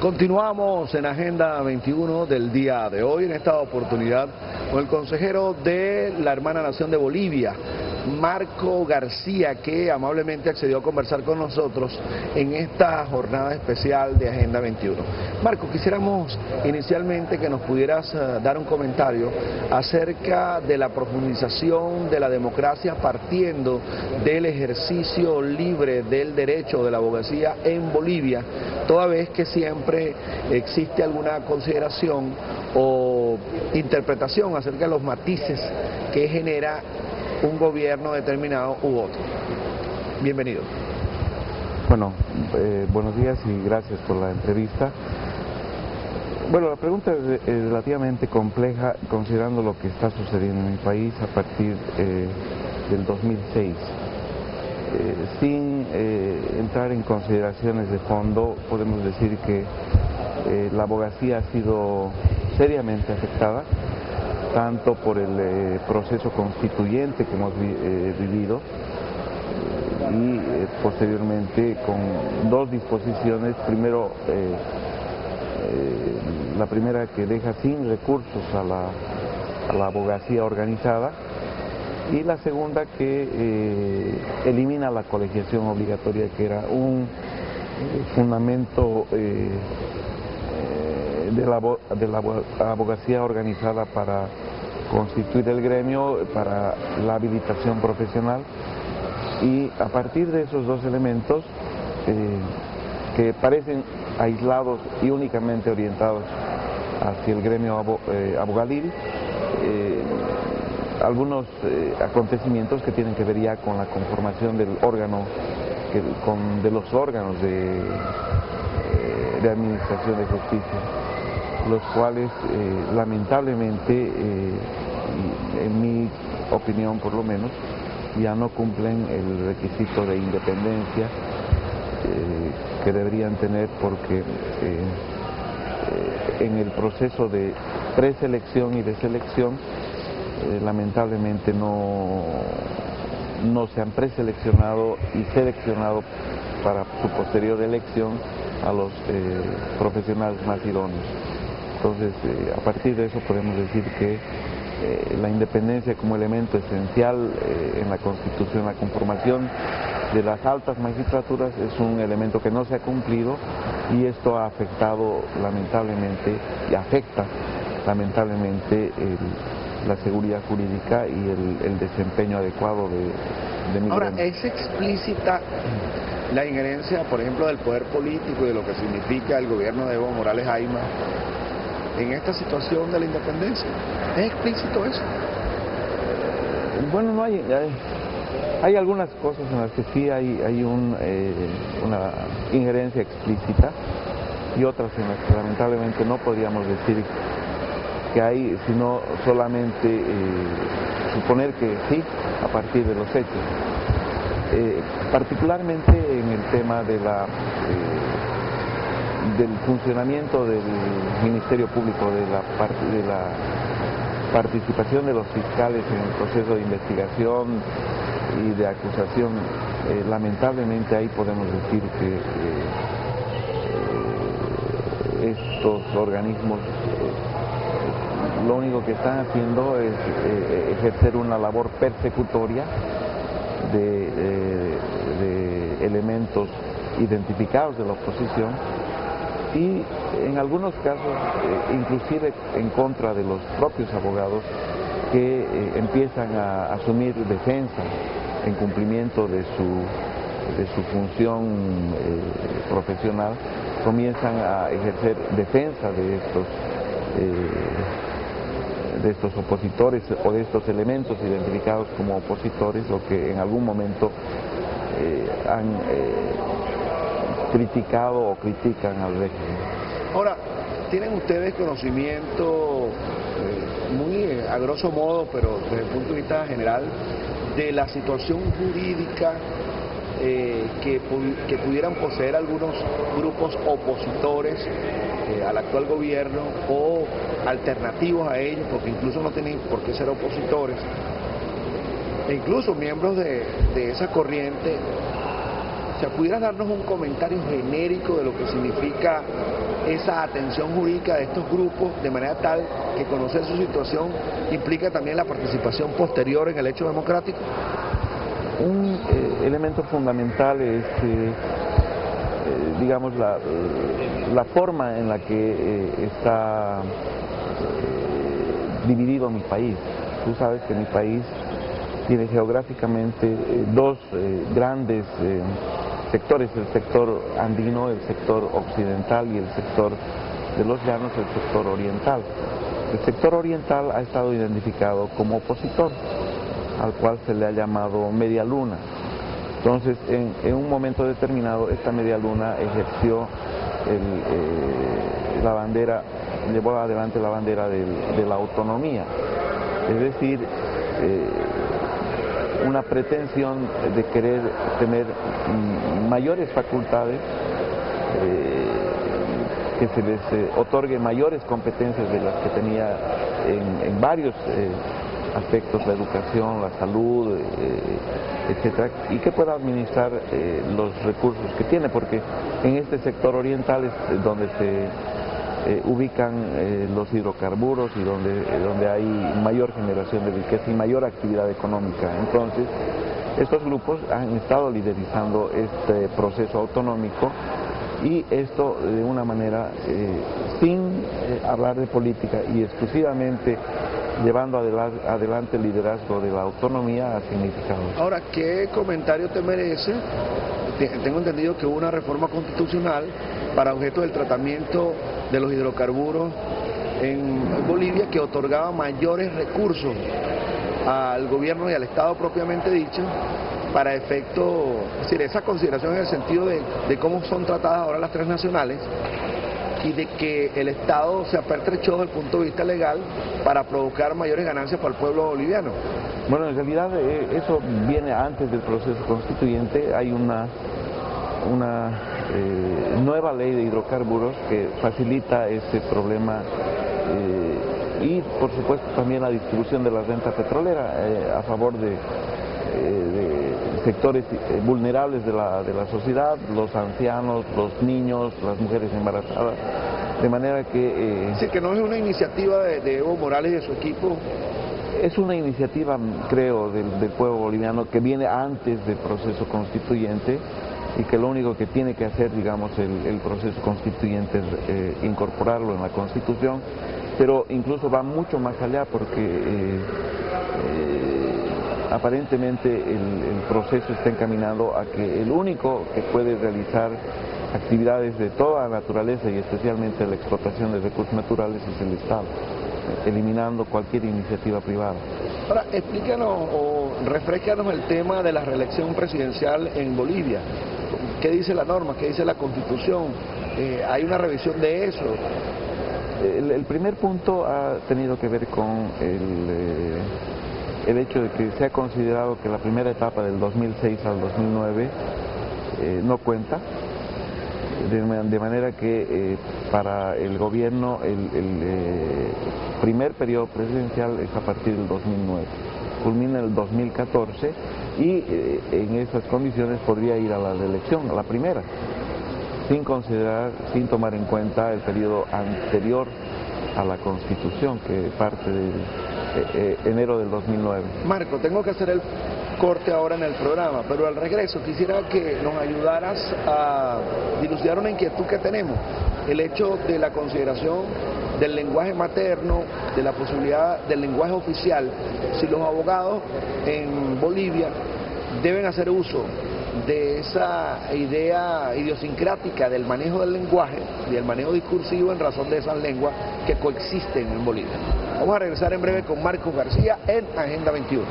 Continuamos en Agenda 21 del día de hoy, en esta oportunidad con el consejero de la hermana nación de Bolivia, Marco García, que amablemente accedió a conversar con nosotros en esta jornada especial de Agenda 21. Marco, quisiéramos inicialmente que nos pudieras dar un comentario acerca de la profundización de la democracia partiendo del ejercicio libre del derecho de la abogacía en Bolivia, toda vez que siempre existe alguna consideración o interpretación acerca de los matices que genera un gobierno determinado u otro. Bienvenido. Bueno, buenos días y gracias por la entrevista. Bueno, la pregunta es relativamente compleja considerando lo que está sucediendo en mi país a partir del 2006. Sin entrar en consideraciones de fondo, podemos decir que la abogacía ha sido seriamente afectada, tanto por el proceso constituyente que hemos vivido y posteriormente con dos disposiciones. Primero, la primera que deja sin recursos a la abogacía organizada, y la segunda que elimina la colegiación obligatoria, que era un fundamento de la abogacía organizada para constituir el gremio, para la habilitación profesional. Y a partir de esos dos elementos, que parecen aislados y únicamente orientados hacia el gremio abogadil, algunos acontecimientos que tienen que ver ya con la conformación del órgano, de los órganos de administración de justicia, los cuales lamentablemente, en mi opinión por lo menos, ya no cumplen el requisito de independencia que deberían tener, porque en el proceso de preselección y de selección lamentablemente no se han preseleccionado y seleccionado para su posterior elección a los profesionales más idóneos. Entonces, a partir de eso podemos decir que la independencia como elemento esencial en la constitución, la conformación de las altas magistraturas, es un elemento que no se ha cumplido, y esto ha afectado lamentablemente y afecta lamentablemente la seguridad jurídica y el desempeño adecuado de mi Ahora, gremio. ¿es explícita la injerencia, por ejemplo, del poder político y de lo que significa el gobierno de Evo Morales Ayma en esta situación de la independencia? ¿Es explícito eso? Bueno, no hay algunas cosas en las que sí hay una injerencia explícita, y otras en las que lamentablemente no podríamos decir que hay, sino solamente suponer que sí, a partir de los hechos. Particularmente en el tema de del funcionamiento del Ministerio Público, de la participación de los fiscales en el proceso de investigación y de acusación. Lamentablemente ahí podemos decir que estos organismos lo único que están haciendo es ejercer una labor persecutoria de elementos identificados de la oposición, y en algunos casos inclusive en contra de los propios abogados que empiezan a asumir defensa en cumplimiento de su función profesional, comienzan a ejercer defensa de estos opositores o de estos elementos identificados como opositores, lo que en algún momento han criticado o critican al régimen. Ahora, ¿tienen ustedes conocimiento, muy a grosso modo, pero desde el punto de vista general, de la situación jurídica que pudieran poseer algunos grupos opositores al actual gobierno o alternativos a ellos, porque incluso no tienen por qué ser opositores, e incluso miembros de esa corriente O sea, ¿pudieras darnos un comentario genérico de lo que significa esa atención jurídica de estos grupos, de manera tal que conocer su situación implica también la participación posterior en el hecho democrático? Un elemento fundamental es, digamos, la forma en la que está dividido mi país. Tú sabes que mi país tiene geográficamente dos grandes sectores, el sector andino, el sector occidental y el sector de los llanos, el sector oriental. El sector oriental ha estado identificado como opositor, al cual se le ha llamado media luna. Entonces, en un momento determinado, esta media luna ejerció la bandera, llevó adelante la bandera de la autonomía, es decir, una pretensión de querer tener mayores facultades, que se les otorgue mayores competencias de las que tenía en varios aspectos, la educación, la salud, etcétera, y que pueda administrar los recursos que tiene, porque en este sector oriental es donde se ubican los hidrocarburos y donde hay mayor generación de riqueza y mayor actividad económica. Entonces, estos grupos han estado liderizando este proceso autonómico, y esto de una manera sin hablar de política y exclusivamente llevando adelante el liderazgo de la autonomía ha significado. Ahora, ¿qué comentario te merece? Tengo entendido que hubo una reforma constitucional para objeto del tratamiento de los hidrocarburos en Bolivia que otorgaba mayores recursos al gobierno y al Estado propiamente dicho, para efecto, es decir, esa consideración en el sentido de cómo son tratadas ahora las transnacionales y de que el Estado se apertrechó desde el punto de vista legal para provocar mayores ganancias para el pueblo boliviano. Bueno, en realidad eso viene antes del proceso constituyente. Hay una nueva ley de hidrocarburos que facilita ese problema y por supuesto también la distribución de la renta petrolera a favor de sectores vulnerables de la sociedad, los ancianos, los niños, las mujeres embarazadas, de manera que... Sí, que no es una iniciativa de Evo Morales y de su equipo. Es una iniciativa, creo, del pueblo boliviano que viene antes del proceso constituyente y que lo único que tiene que hacer, digamos, el proceso constituyente es incorporarlo en la Constitución, pero incluso va mucho más allá porque aparentemente el proceso está encaminado a que el único que puede realizar actividades de toda naturaleza y especialmente la explotación de recursos naturales es el Estado, eliminando cualquier iniciativa privada. Ahora, explícanos o refrescanos el tema de la reelección presidencial en Bolivia. ¿Qué dice la norma? ¿Qué dice la Constitución? ¿Hay una revisión de eso? El primer punto ha tenido que ver con el hecho de que se ha considerado que la primera etapa del 2006 al 2009 no cuenta, de manera que para el gobierno el primer periodo presidencial es a partir del 2009, culmina el 2014 y en esas condiciones podría ir a la reelección, a la primera, sin tomar en cuenta el periodo anterior a la Constitución, que parte de enero del 2009. Marco, tengo que hacer el corte ahora en el programa, pero al regreso quisiera que nos ayudaras a dilucidar una inquietud que tenemos, el hecho de la consideración del lenguaje materno, de la posibilidad del lenguaje oficial, si los abogados en Bolivia deben hacer uso de esa idea idiosincrática del manejo del lenguaje y del manejo discursivo en razón de esas lenguas que coexisten en Bolivia. Vamos a regresar en breve con Marcos García en Agenda 21.